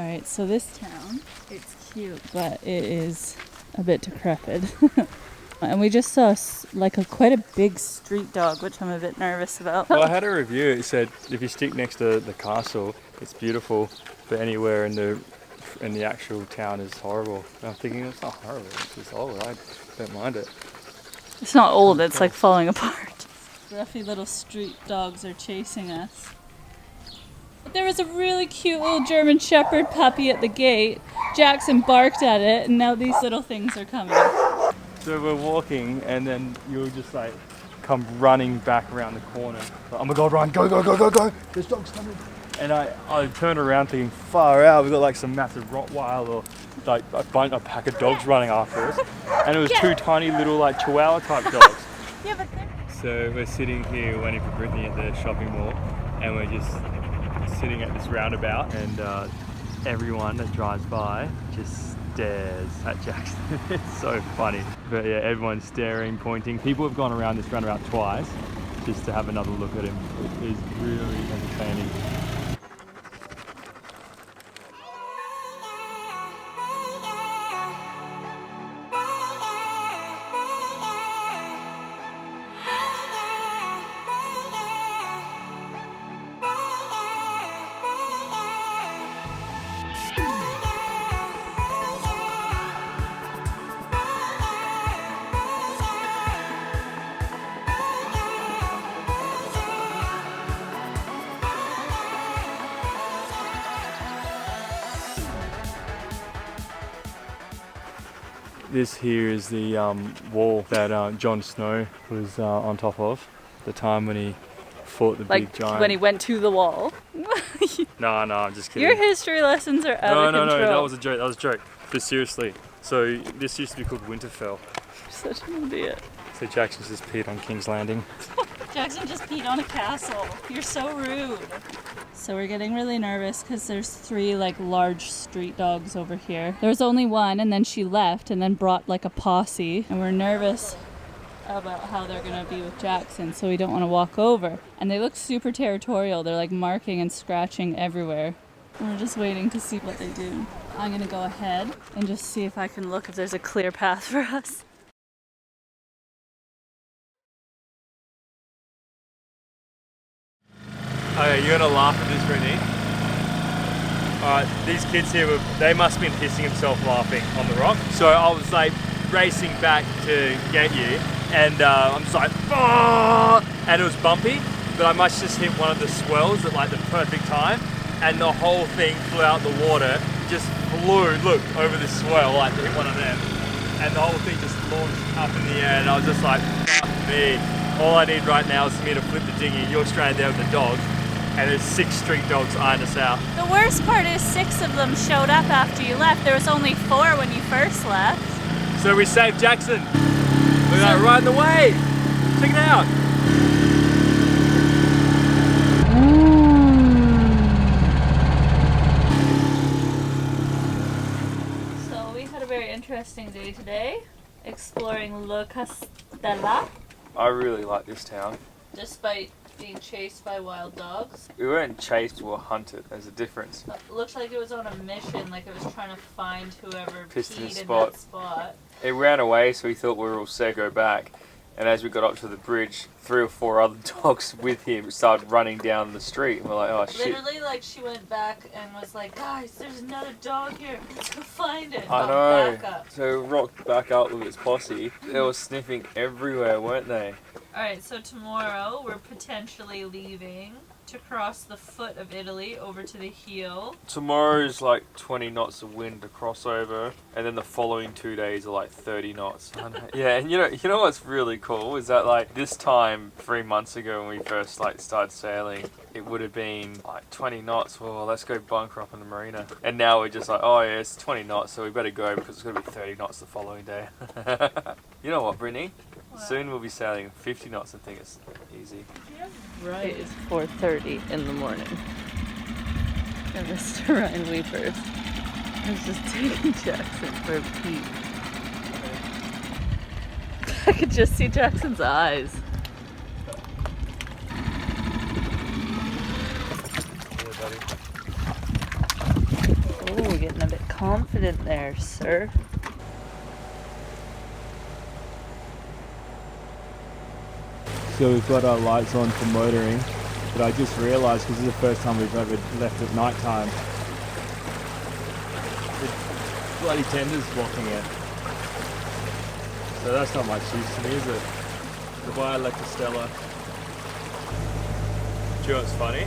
Alright, so this town, it's cute, but it is a bit decrepit. And we just saw quite a big street dog, which I'm a bit nervous about. Well, I had a review. It said if you stick next to the castle, it's beautiful, but anywhere in the actual town is horrible. And I'm thinking it's not horrible. It's just old. I don't mind it. It's not old. It's like falling apart. Scruffy little street dogs are chasing us. But there was a really cute little German Shepherd puppy at the gate. Jackson barked at it, and now these little things are coming. So we're walking, and then you'll just like come running back around the corner. Like, oh my god, Ryan, go, go, go, go, go! There's dogs coming. And I turned around thinking, far out, we've got like some massive Rottweiler or like a pack of dogs running after us. And it was two tiny little like Chihuahua type dogs. Yeah, but So we're sitting here waiting for Brittany at the shopping mall, and we're just sitting at this roundabout, and everyone that drives by just stares at Jackson. It's so funny. But yeah, everyone's staring, pointing. People have gone around this roundabout twice just to have another look at him. It is really entertaining. This here is the wall that Jon Snow was on top of, the time when he fought the big giant. Like when he went to the wall. No, I'm just kidding. Your history lessons are out of control. No, that was a joke, But seriously, so this used to be called Winterfell. You're such an idiot. So Jackson just peed on King's Landing. Jackson just peed on a castle. You're so rude. So we're getting really nervous because there's 3 like large street dogs over here. There was only one, and then she left and then brought like a posse, and we're nervous about how they're gonna be with Jackson, so we don't want to walk over. And they look super territorial. They're like marking and scratching everywhere. And we're just waiting to see what they do. I'm gonna go ahead and just see if I can look if there's a clear path for us. Okay, you're gonna laugh at this, Brittany. Alright, these kids here, they must have been pissing themselves laughing on the rock. So I was like racing back to get you, and I'm just like, oh! And it was bumpy, but I must just hit one of the swells at like the perfect time, and the whole thing flew out the water, just flew, look, over the swell, like to hit one of them. And the whole thing just launched up in the air, and I was just like, fuck me. All I need right now is for me to flip the dinghy. You're stranded there with the dogs. And there's 6 street dogs eyeing us out. The worst part is 6 of them showed up after you left. There was only 4 when you first left. So we saved Jackson. We're like riding the wave. Check it out. So we had a very interesting day today, exploring Castella. I really like this town. Despite being chased by wild dogs. We weren't chased, we were hunted. There's a difference. It looked like it was on a mission, like it was trying to find whoever Pissed in peed in spot. that spot. It ran away, so we thought we were all set to go back. And as we got up to the bridge, 3 or 4 other dogs with him started running down the street. And we're like, oh shit. Literally, like, she went back and was like, guys, there's another dog here. Let's go find it. I know. Back up. So we rocked back up with its posse. They were sniffing everywhere, weren't they? Alright, so tomorrow we're potentially leaving to cross the foot of Italy over to the heel. Tomorrow's like 20 knots of wind to cross over, and then the following 2 days are like 30 knots. Yeah, and you know what's really cool is that like this time 3 months ago when we first like started sailing, it would have been like 20 knots. Well, let's go bunker up in the marina. And now we're just like, oh yeah, it's 20 knots, so we better go because it's going to be 30 knots the following day. You know what, Brittany? What? Soon we'll be sailing 50 knots. I think it's easy. Right, it's 4:30 in the morning. And Mr. Ryan Weepers is just taking Jackson for a peek. I could just see Jackson's eyes. Yeah, buddy. Oh. confident there, sir. So we've got our lights on for motoring, but I just realised, because this is the first time we've ever left at night time, the bloody tender's blocking it. So that's not much use to me, is it? Goodbye, Castella. Do you know what's funny?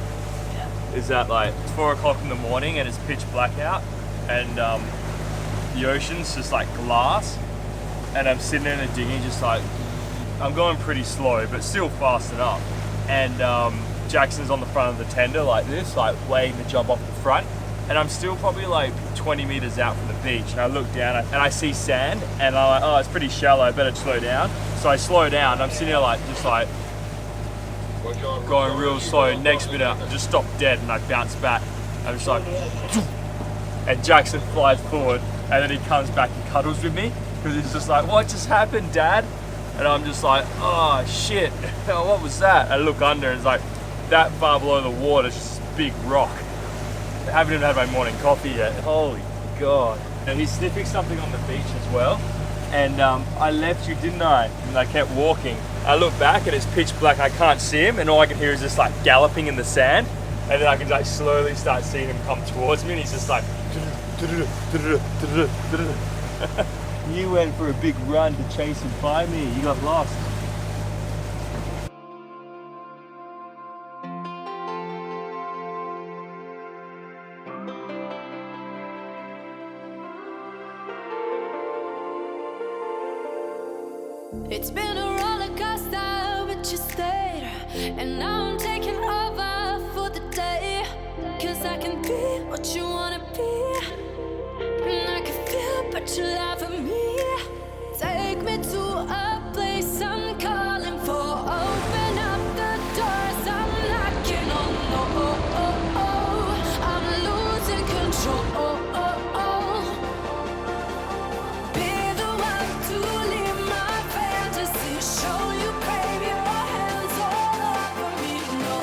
Yeah. Is that like it's 4 o'clock in the morning and it's pitch black out, and the ocean's just like glass, and I'm sitting there in the dinghy just like, I'm going pretty slow but still fast enough, and Jackson's on the front of the tender like this, like waiting to jump off the front, and I'm still probably like 20 meters out from the beach, and I look down and I see sand, and I'm like, oh, it's pretty shallow, I better slow down. So I slow down, and I'm sitting there like just like going real slow. Next minute I just stop dead and I bounce back. I'm just like, and Jackson flies forward, and then he comes back and cuddles with me because he's just like, what just happened, Dad? And I'm just like, oh shit, what was that? I look under and it's like, that far below the water is just this big rock. I haven't even had my morning coffee yet. Holy God. And he's sniffing something on the beach as well. And I left you, didn't I? And I kept walking. I look back and it's pitch black, I can't see him, and all I can hear is just like galloping in the sand. And then I can like slowly start seeing him come towards me, and he's just like, you went for a big run to chase and find me, you got lost. It's been a roller coaster, but you stayed. And now I'm taking over for the day. Cause I can be what you wanna be. And I can feel but you laugh at me. Take me to a place I'm calling for. Open up the doors, I'm knocking on. I'm losing control. Be the one to leave my fantasy. Show you, baby, your hands all over me. No,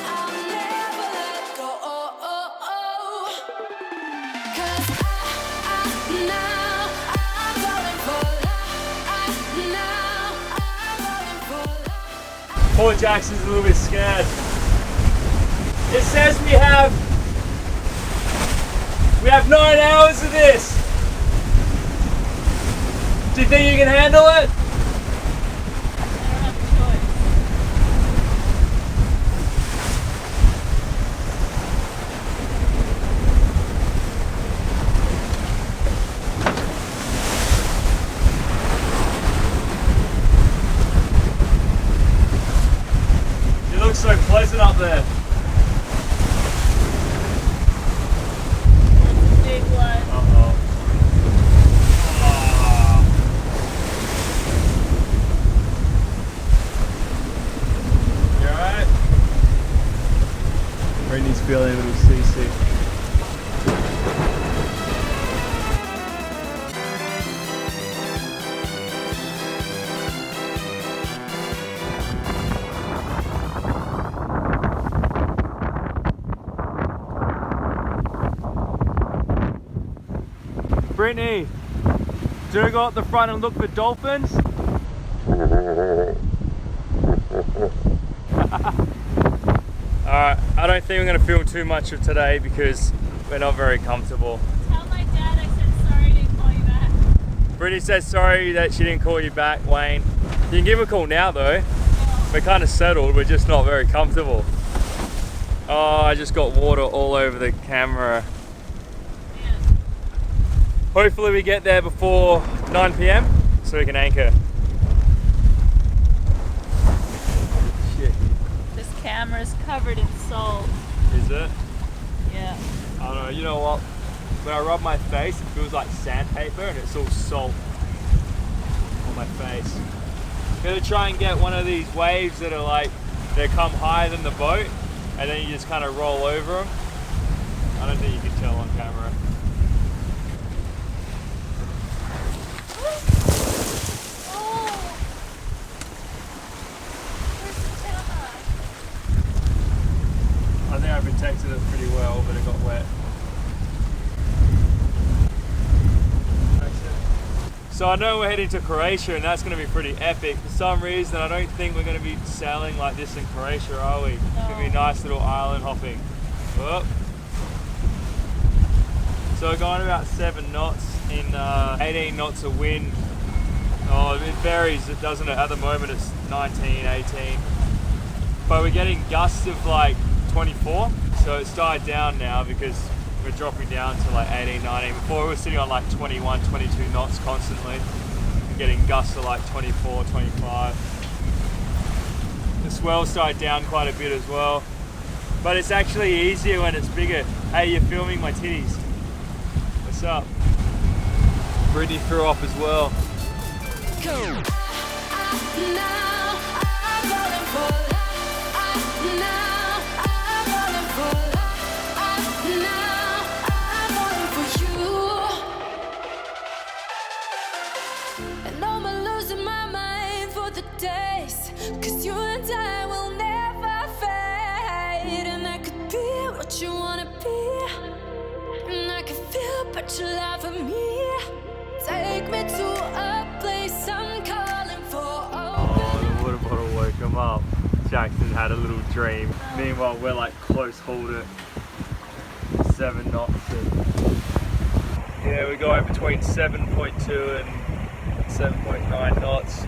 I'll never let go. Cause now I'm falling for love. Now I'm falling for love. Poor Jackson's a little bit scared. It says we have 9 hours of this. Do you think you can handle it? I don't have a choice. You look so pleasant up there. It's a big one. Uh-oh. Ah. You alright? Brittany's feeling a little seasick. Brittany, do you want to go up the front and look for dolphins? Alright, I don't think we're going to film too much of today because we're not very comfortable. Tell my dad I said sorry I didn't call you back. Brittany says sorry that she didn't call you back, Wayne. You can give him a call now though. We're kind of settled, we're just not very comfortable. Oh, I just got water all over the camera. Man. Hopefully we get there before 9 PM so we can anchor. Shit. This camera's covered in salt. Is it? Yeah. I don't know, you know what? When I rub my face, it feels like sandpaper and it's all salt on my face. I'm gonna try and get one of these waves that are like, they come higher than the boat and then you just kind of roll over them. I don't think you can tell on camera. Oh! Where's the camera? I think I protected it pretty well, but it got wet. So I know we're heading to Croatia and that's going to be pretty epic. For some reason, I don't think we're going to be sailing like this in Croatia, are we? It's going to be a nice little island hopping. Whoop. So we're going about 7 knots in 18 knots of wind. Oh, it varies, doesn't it? At the moment it's 19, 18. But we're getting gusts of like 24. So it's died down now because we're dropping down to like 18, 19. Before we were sitting on like 21, 22 knots constantly. We're getting gusts of like 24, 25. The swell's died down quite a bit as well. But it's actually easier when it's bigger. Hey, you're filming my titties. What's up? Brittany threw off as well. And I'm losing my mind for the days, 'cause you and I will never fade. And I could be what you wanna be, and I can feel but you love for me. Take me to a place I'm calling for. Oh, the water bottle woke him up. Jackson had a little dream. Meanwhile, we're like close hauled at 7 knots. Yeah, we're going between 7.2 and 7.9 knots.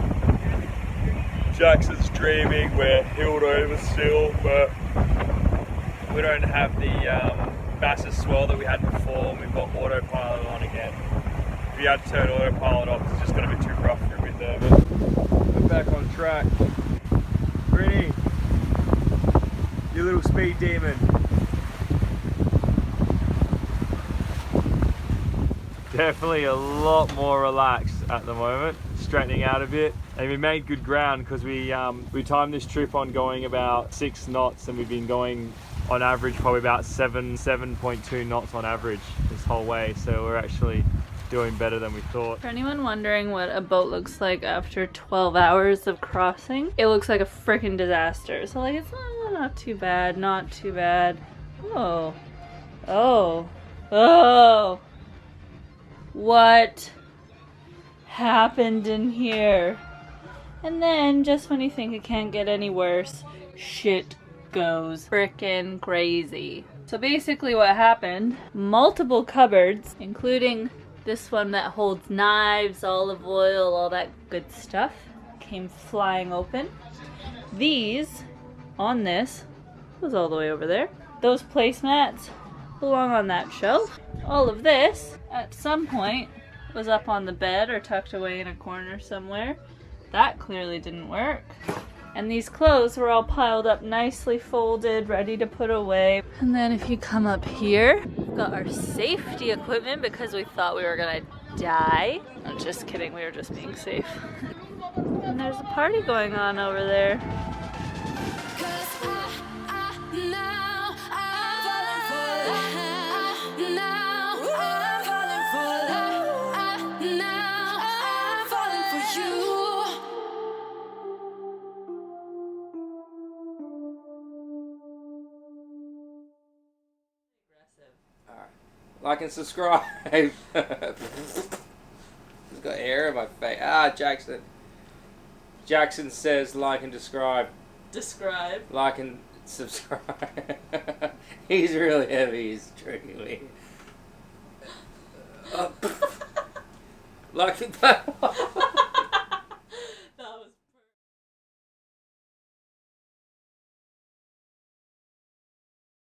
Jackson's dreaming, we're heeled over still, but we don't have the massive swell that we had before. We've got autopilot on again. If you had to turn autopilot off, it's just going to be too rough for a bit there. But we're back on track. Brittany, you little speed demon. Definitely a lot more relaxed at the moment, straightening out a bit. And we made good ground because we timed this trip on going about 6 knots, and we've been going on average probably about 7.2 knots on average this whole way. So we're actually doing better than we thought. For anyone wondering what a boat looks like after 12 hours of crossing, it looks like a freaking disaster. So like, it's not too bad, not too bad. Oh, oh, oh. What happened in here? And then, just when you think it can't get any worse, shit goes frickin' crazy. So basically what happened, multiple cupboards, including this one that holds knives, olive oil, all that good stuff, came flying open. These, on this, was all the way over there. Those placemats belong on that shelf. All of this, at some point, was up on the bed or tucked away in a corner somewhere. That clearly didn't work. And these clothes were all piled up nicely folded, ready to put away. And then if you come up here, we've got our safety equipment because we thought we were gonna die. I'm just kidding, we were just being safe. And there's a party going on over there. Like and subscribe. It's got hair in my face. Ah, Jackson. Jackson says like and describe. Describe. Like and subscribe. He's really heavy. He's tricking me. Like that.